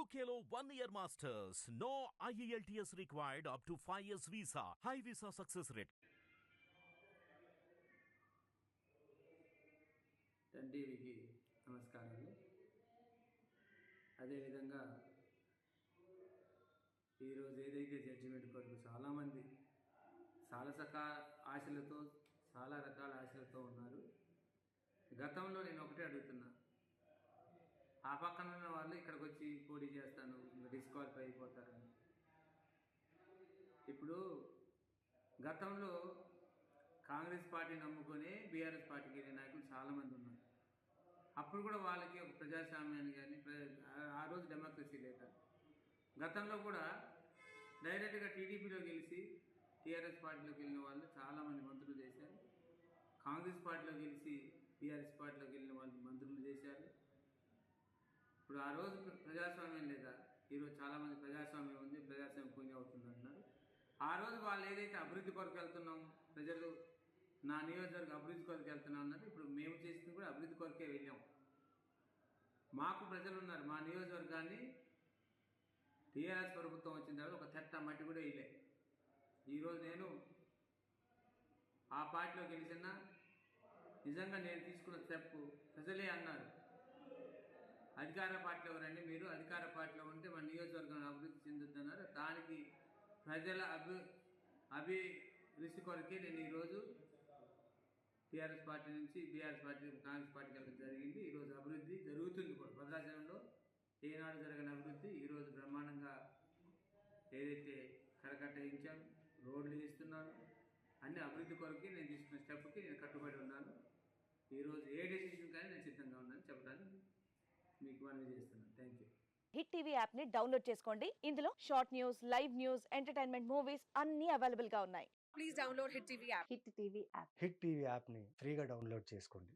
UKLO 1 year masters. No IELTS required up to 5 years visa. High visa success rate. తండ్రికి నమస్కారాలు. అదేవిధంగా ఈరోజు ఏదైతే జడ్జిమెంట్ కొరకు చాలామంది చాలా రకాల ఆశలతో ఉన్నారు. గతంలో నేను ఒకటే అడుగుతున్నా, ఆ పక్కన ఉన్న వాళ్ళు ఇక్కడికి వచ్చి పోటీ చేస్తాను డిస్క్వాలిఫై అయిపోతారని. ఇప్పుడు గతంలో కాంగ్రెస్ పార్టీ నమ్ముకొని బీఆర్ఎస్ పార్టీకి వెళ్ళిన నాయకులు చాలామంది ఉన్నారు. అప్పుడు కూడా వాళ్ళకి ఒక ప్రజాస్వామ్యాన్ని కానీ ఆ రోజు డెమోక్రసీ లేక గతంలో కూడా డైరెక్ట్గా టీడీపీలో గెలిచి టీఆర్ఎస్ పార్టీలోకి వెళ్ళిన వాళ్ళు చాలామంది మంత్రులు చేశారు. కాంగ్రెస్ పార్టీలో గెలిచి టీఆర్ఎస్ పార్టీలోకి వెళ్ళిన వాళ్ళు మంత్రులు చేశారు. ఇప్పుడు ఆ రోజు ప్రజాస్వామ్యం లేదా, ఈరోజు చాలామంది ప్రజాస్వామ్యం ఉంది, ప్రజాస్వామ్యం పోయిన అవుతుంది అంటున్నారు. ఆ రోజు వాళ్ళు ఏదైతే అభివృద్ధి కొరకు వెళ్తున్నాం, ప్రజలు నా నియోజకవర్గ అభివృద్ధి కొరకు వెళ్తున్నాం అన్నది, ఇప్పుడు మేము చేసింది కూడా అభివృద్ధి కొరకే వెళ్ళాం. మాకు ప్రజలు ఉన్నారు. మా నియోజకవర్గాన్ని టీఆర్ఎస్ ప్రభుత్వం వచ్చిన తర్వాత ఒక తెట్ట మట్టి కూడా వేయలే. ఈరోజు నేను ఆ పార్టీలో గెలిచినా నిజంగా నేను తీసుకున్న స్టెప్ ప్రజలే అన్నారు, అధికార పార్టీలో రండి, మీరు అధికార పార్టీలో ఉంటే మన నియోజకవర్గం అభివృద్ధి చెందుతున్నారు. దానికి ప్రజల అభివృద్ధి కొరకే నేను ఈరోజు టీఆర్ఎస్ పార్టీ నుంచి బీఆర్ఎస్ పార్టీ కాంగ్రెస్ పార్టీకి వెళ్ళడం జరిగింది. ఈరోజు అభివృద్ధి జరుగుతుంది కూడా. భద్రాచలంలో ఏనాడు జరగని అభివృద్ధి ఈరోజు బ్రహ్మాండంగా ఏదైతే కరకట్టించాం, రోడ్లు వేస్తున్నాను, అన్ని అభివృద్ధి కొరకే నేను తీసుకున్న స్టెప్కి నేను కట్టుబడి ఉన్నాను. ఈరోజు ఏ డెసిషన్ కానీ నేను సిద్ధంగా ఉన్నాను చెప్పడానికి మీకు మనవి చేస్తున్నాను. Thank you. Hit TV app ని డౌన్లోడ్ చేసుకోండి. ఇందులో short news, live news, entertainment movies అన్ని అవైలబుల్ గా ఉన్నాయి. Please download Hit TV app. Hit TV app hit TV యాప్ని ఫ్రీగా డౌన్లోడ్ చేసుకోండి.